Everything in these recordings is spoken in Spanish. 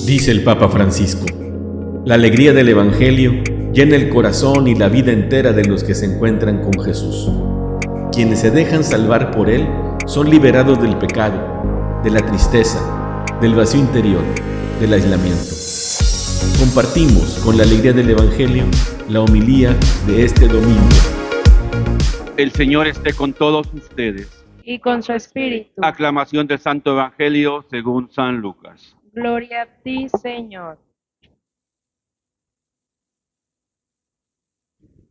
Dice el Papa Francisco: la alegría del Evangelio llena el corazón y la vida entera de los que se encuentran con Jesús. Quienes se dejan salvar por Él son liberados del pecado, de la tristeza, del vacío interior, del aislamiento. Compartimos con la alegría del Evangelio la homilía de este domingo. El Señor esté con todos ustedes. Y con su espíritu. Aclamación del Santo Evangelio según San Lucas. Gloria a ti, Señor.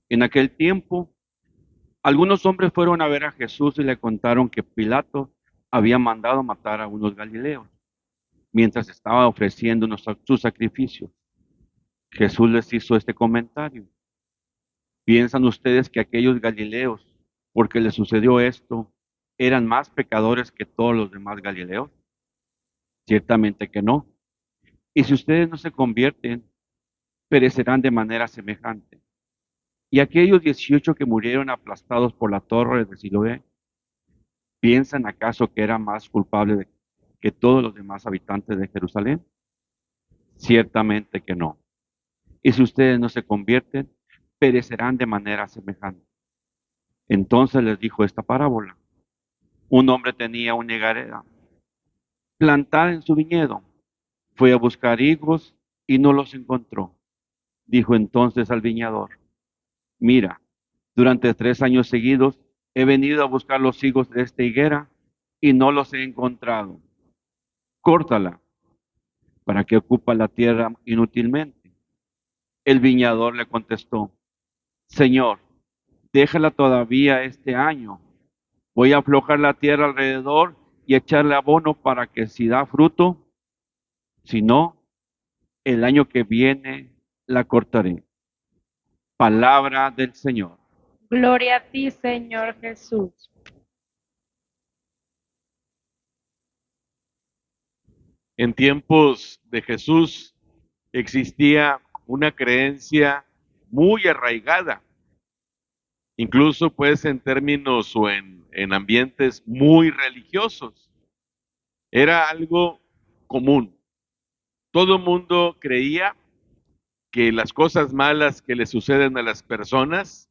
En aquel tiempo, algunos hombres fueron a ver a Jesús y le contaron que Pilato había mandado matar a unos galileos, mientras estaba ofreciendo sus sacrificios. Jesús les hizo este comentario: ¿piensan ustedes que aquellos galileos, porque les sucedió esto, eran más pecadores que todos los demás galileos? Ciertamente que no. Y si ustedes no se convierten, perecerán de manera semejante. Y aquellos 18 que murieron aplastados por la torre de Siloé, ¿piensan acaso que eran más culpables que todos los demás habitantes de Jerusalén? Ciertamente que no. Y si ustedes no se convierten, perecerán de manera semejante. Entonces les dijo esta parábola: un hombre tenía una higuera plantada en su viñedo. Fue a buscar higos y no los encontró. Dijo entonces al viñador: mira, durante 3 años seguidos he venido a buscar los higos de esta higuera y no los he encontrado. Córtala. ¿Para qué ocupa la tierra inútilmente? El viñador le contestó: Señor, déjala todavía este año. Voy a aflojar la tierra alrededor y echarle abono para que si da fruto, si no, el año que viene la cortaré. Palabra del Señor. Gloria a ti, Señor Jesús. En tiempos de Jesús existía una creencia muy arraigada, incluso pues en términos o en ambientes muy religiosos. Era algo común. Todo el mundo creía que las cosas malas que le suceden a las personas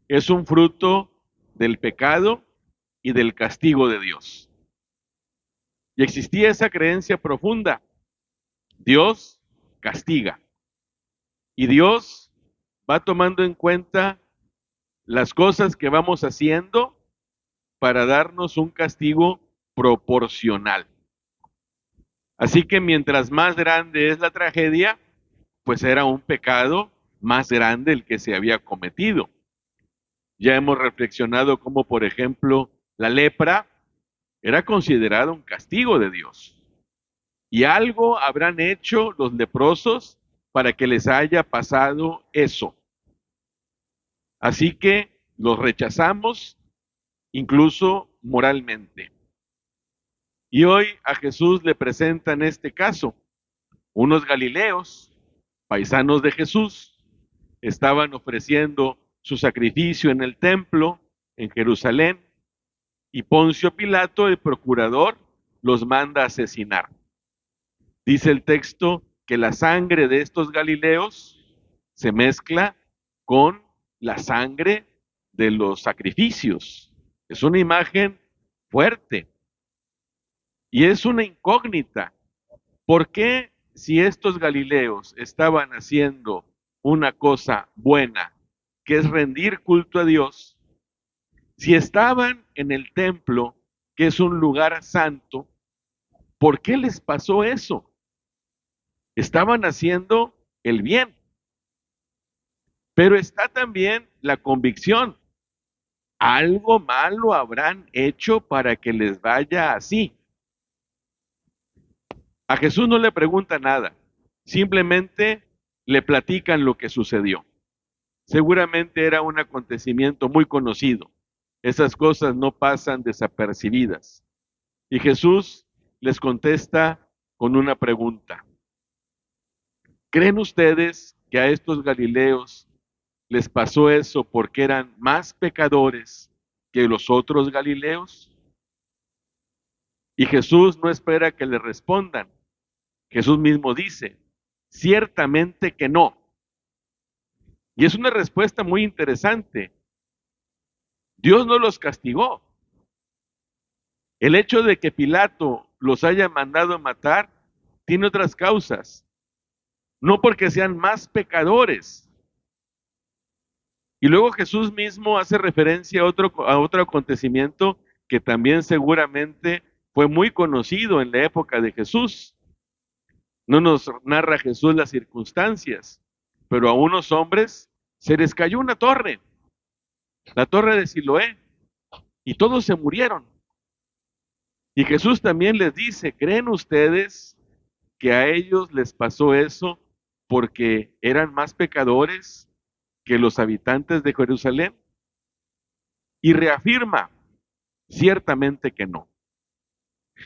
es un fruto del pecado y del castigo de Dios. Y existía esa creencia profunda: Dios castiga. Y Dios va tomando en cuenta las cosas que vamos haciendo para darnos un castigo proporcional. Así que mientras más grande es la tragedia, pues era un pecado más grande el que se había cometido. Ya hemos reflexionado cómo, por ejemplo, la lepra era considerada un castigo de Dios. Y algo habrán hecho los leprosos para que les haya pasado eso. Así que los rechazamos, incluso moralmente. Y hoy a Jesús le presentan este caso. Unos galileos, paisanos de Jesús, estaban ofreciendo su sacrificio en el templo en Jerusalén, y Poncio Pilato, el procurador, los manda a asesinar. Dice el texto que la sangre de estos galileos se mezcla con la sangre de los sacrificios. Es una imagen fuerte y es una incógnita. ¿Por qué, si estos galileos estaban haciendo una cosa buena, que es rendir culto a Dios, si estaban en el templo, que es un lugar santo, por qué les pasó eso? Estaban haciendo el bien. Pero está también la convicción: algo malo habrán hecho para que les vaya así. A Jesús no le pregunta nada, simplemente le platican lo que sucedió. Seguramente era un acontecimiento muy conocido. Esas cosas no pasan desapercibidas. Y Jesús les contesta con una pregunta: ¿creen ustedes que a estos galileos les pasó eso porque eran más pecadores que los otros galileos? Y Jesús no espera que le respondan. Jesús mismo dice, ciertamente que no. Y es una respuesta muy interesante. Dios no los castigó. El hecho de que Pilato los haya mandado matar tiene otras causas. No porque sean más pecadores. Y luego Jesús mismo hace referencia a otro acontecimiento que también seguramente fue muy conocido en la época de Jesús. No nos narra Jesús las circunstancias, pero a unos hombres se les cayó una torre, la torre de Siloé, y todos se murieron. Y Jesús también les dice, ¿creen ustedes que a ellos les pasó eso porque eran más pecadores que los habitantes de Jerusalén? Y reafirma, ciertamente que no.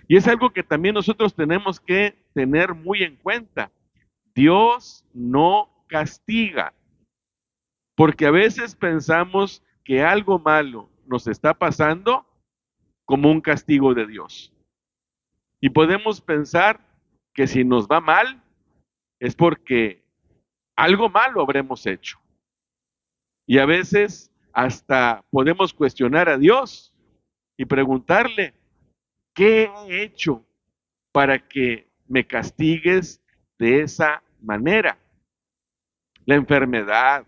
Y es algo que también nosotros tenemos que tener muy en cuenta. Dios no castiga, porque a veces pensamos que algo malo nos está pasando como un castigo de Dios. Y podemos pensar que si nos va mal es porque algo malo habremos hecho. Y a veces hasta podemos cuestionar a Dios y preguntarle, ¿qué he hecho para que me castigues de esa manera? La enfermedad,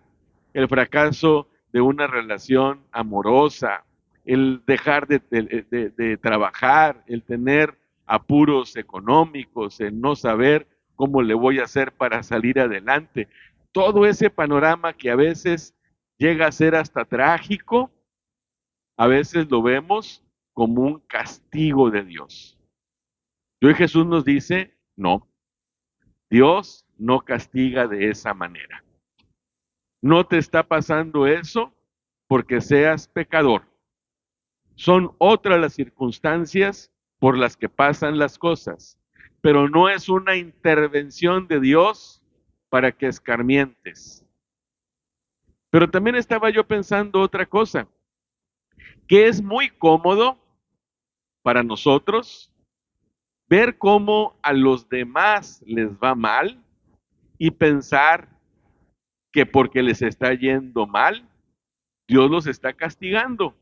el fracaso de una relación amorosa, el dejar de trabajar, el tener apuros económicos, el no saber cómo le voy a hacer para salir adelante. Todo ese panorama que a veces llega a ser hasta trágico, a veces lo vemos como un castigo de Dios. Y hoy Jesús nos dice, no, Dios no castiga de esa manera. No te está pasando eso porque seas pecador. Son otras las circunstancias por las que pasan las cosas, pero no es una intervención de Dios para que escarmientes. Pero también estaba yo pensando otra cosa, que es muy cómodo para nosotros ver cómo a los demás les va mal y pensar que porque les está yendo mal, Dios los está castigando.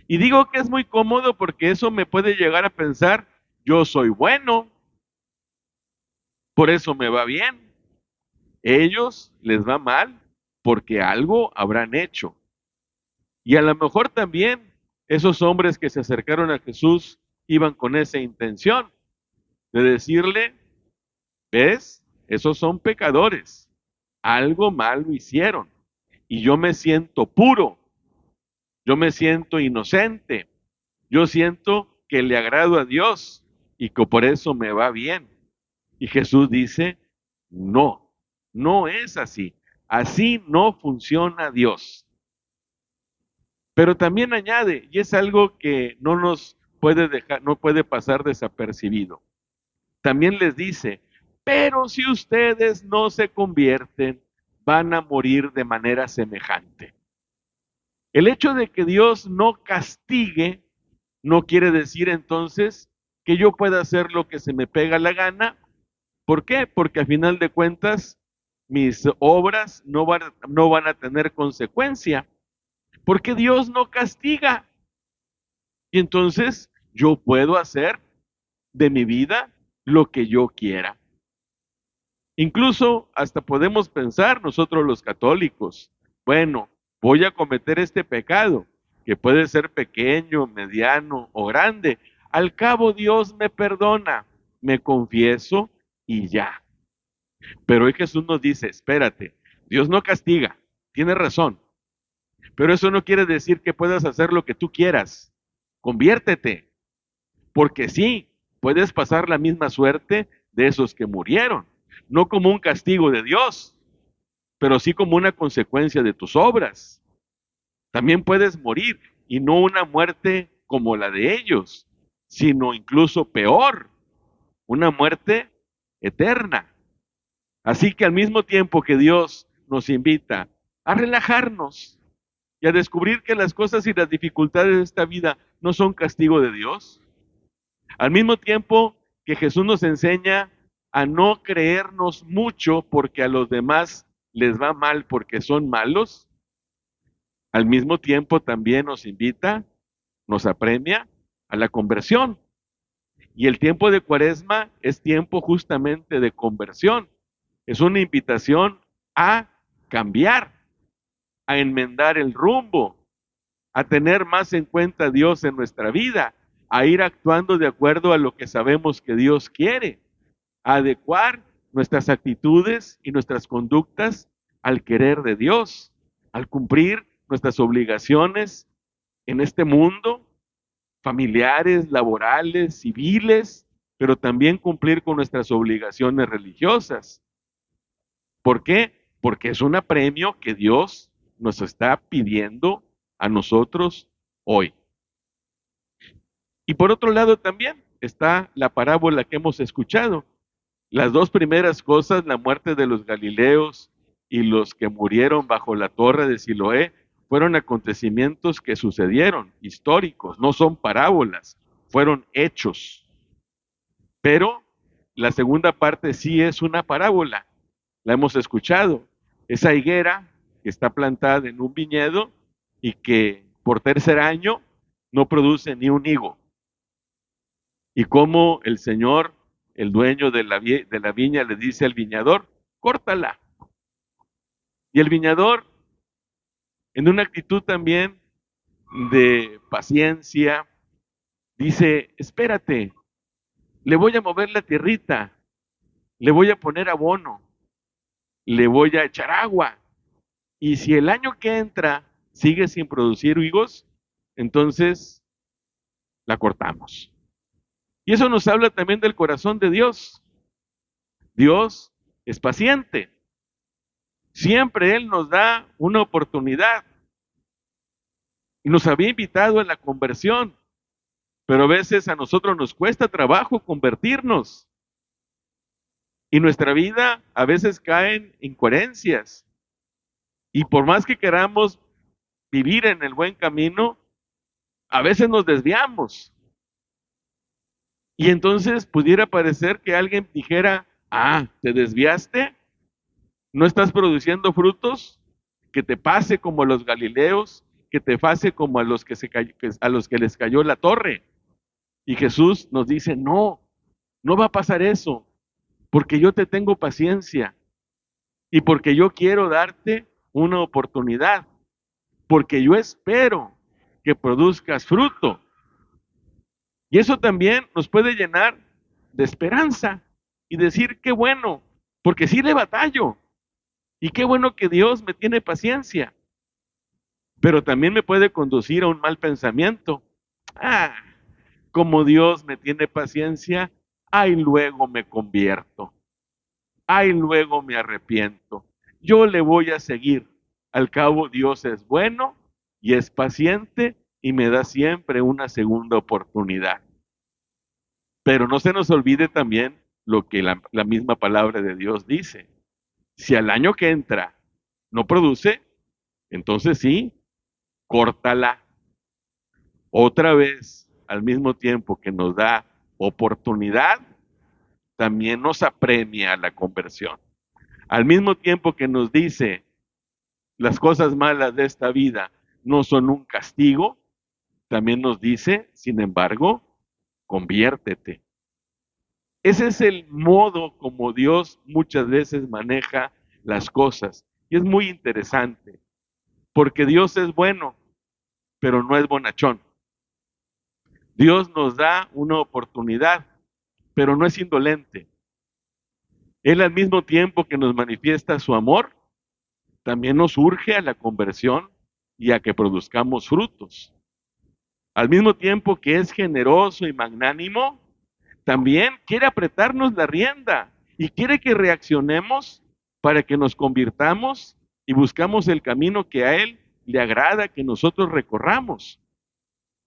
Y digo que es muy cómodo porque eso me puede llegar a pensar, yo soy bueno, por eso me va bien. Ellos les va mal porque algo habrán hecho. Y a lo mejor también esos hombres que se acercaron a Jesús iban con esa intención de decirle, ¿ves? Esos son pecadores. Algo malo hicieron. Y yo me siento puro. Yo me siento inocente. Yo siento que le agrado a Dios y que por eso me va bien. Y Jesús dice, no, no es así. Así no funciona Dios. Pero también añade, y es algo que no nos puede dejar, no puede pasar desapercibido. También les dice, pero si ustedes no se convierten, van a morir de manera semejante. El hecho de que Dios no castigue no quiere decir entonces que yo pueda hacer lo que se me pega la gana. ¿Por qué? Porque a final de cuentas mis obras no van a tener consecuencia. Porque Dios no castiga. Y entonces yo puedo hacer de mi vida lo que yo quiera. Incluso hasta podemos pensar nosotros los católicos, bueno, voy a cometer este pecado, que puede ser pequeño, mediano o grande. Al cabo Dios me perdona, me confieso y ya. Pero hoy Jesús nos dice, espérate, Dios no castiga, tiene razón. Pero eso no quiere decir que puedas hacer lo que tú quieras. Conviértete. Porque sí, puedes pasar la misma suerte de esos que murieron. No como un castigo de Dios, pero sí como una consecuencia de tus obras. También puedes morir, y no una muerte como la de ellos, sino incluso peor, una muerte eterna. Así que al mismo tiempo que Dios nos invita a relajarnos y a descubrir que las cosas y las dificultades de esta vida no son castigo de Dios, al mismo tiempo que Jesús nos enseña a no creernos mucho porque a los demás les va mal porque son malos, al mismo tiempo también nos invita, nos apremia a la conversión. Y el tiempo de Cuaresma es tiempo justamente de conversión. Es una invitación a cambiar, a enmendar el rumbo, a tener más en cuenta a Dios en nuestra vida, a ir actuando de acuerdo a lo que sabemos que Dios quiere, a adecuar nuestras actitudes y nuestras conductas al querer de Dios, al cumplir nuestras obligaciones en este mundo, familiares, laborales, civiles, pero también cumplir con nuestras obligaciones religiosas. ¿Por qué? Porque es un apremio que Dios nos está pidiendo a nosotros hoy. Y por otro lado también está la parábola que hemos escuchado. Las dos primeras cosas, la muerte de los Galileos y los que murieron bajo la torre de Siloé, fueron acontecimientos que sucedieron, históricos, no son parábolas, fueron hechos. Pero la segunda parte sí es una parábola, la hemos escuchado. Esa higuera que está plantada en un viñedo y que por tercer año no produce ni un higo. Y cómo el Señor, el dueño de la viña, le dice al viñador, córtala. Y el viñador, en una actitud también de paciencia, dice, espérate, le voy a mover la tierrita, le voy a poner abono, le voy a echar agua. Y si el año que entra sigue sin producir higos, entonces la cortamos. Y eso nos habla también del corazón de Dios. Dios es paciente. Siempre Él nos da una oportunidad. Y nos había invitado a la conversión. Pero a veces a nosotros nos cuesta trabajo convertirnos. Y nuestra vida a veces cae en incoherencias. Y por más que queramos vivir en el buen camino, a veces nos desviamos. Y entonces pudiera parecer que alguien dijera, ¿te desviaste? ¿No estás produciendo frutos? Que te pase como a los galileos, que te pase como a los que les cayó la torre. Y Jesús nos dice, no va a pasar eso, porque yo te tengo paciencia y porque yo quiero darte una oportunidad, porque yo espero que produzcas fruto. Y eso también nos puede llenar de esperanza y decir, qué bueno, porque sí le batallo. Y qué bueno que Dios me tiene paciencia. Pero también me puede conducir a un mal pensamiento. Como Dios me tiene paciencia, luego me convierto. Luego me arrepiento. Yo le voy a seguir. Al cabo, Dios es bueno y es paciente y me da siempre una segunda oportunidad. Pero no se nos olvide también lo que la misma palabra de Dios dice. Si al año que entra no produce, entonces sí, córtala. Otra vez, al mismo tiempo que nos da oportunidad, también nos apremia a la conversión. Al mismo tiempo que nos dice, las cosas malas de esta vida no son un castigo, también nos dice, sin embargo, conviértete. Ese es el modo como Dios muchas veces maneja las cosas. Y es muy interesante, porque Dios es bueno, pero no es bonachón. Dios nos da una oportunidad, pero no es indolente. Él al mismo tiempo que nos manifiesta su amor, también nos urge a la conversión y a que produzcamos frutos. Al mismo tiempo que es generoso y magnánimo, también quiere apretarnos la rienda y quiere que reaccionemos para que nos convirtamos y buscamos el camino que a Él le agrada que nosotros recorramos.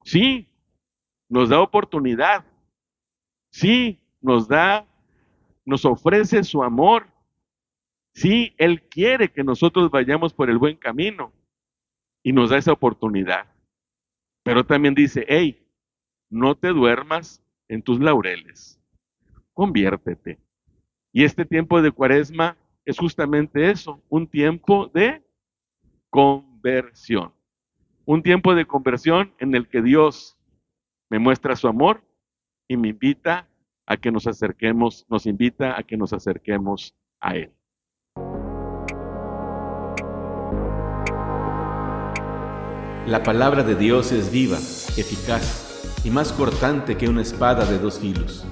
Sí, nos da oportunidad. Sí, nos ofrece su amor. Sí, Él quiere que nosotros vayamos por el buen camino y nos da esa oportunidad. Pero también dice, hey, no te duermas en tus laureles, conviértete. Y este tiempo de Cuaresma es justamente eso, un tiempo de conversión. Un tiempo de conversión en el que Dios me muestra su amor y me invita a que nos acerquemos, nos invita a que nos acerquemos a Él. La palabra de Dios es viva, eficaz y más cortante que una espada de dos filos.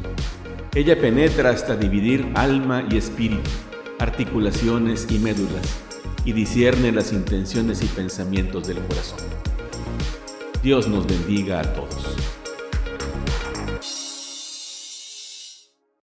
Ella penetra hasta dividir alma y espíritu, articulaciones y médulas, y discierne las intenciones y pensamientos del corazón. Dios nos bendiga a todos.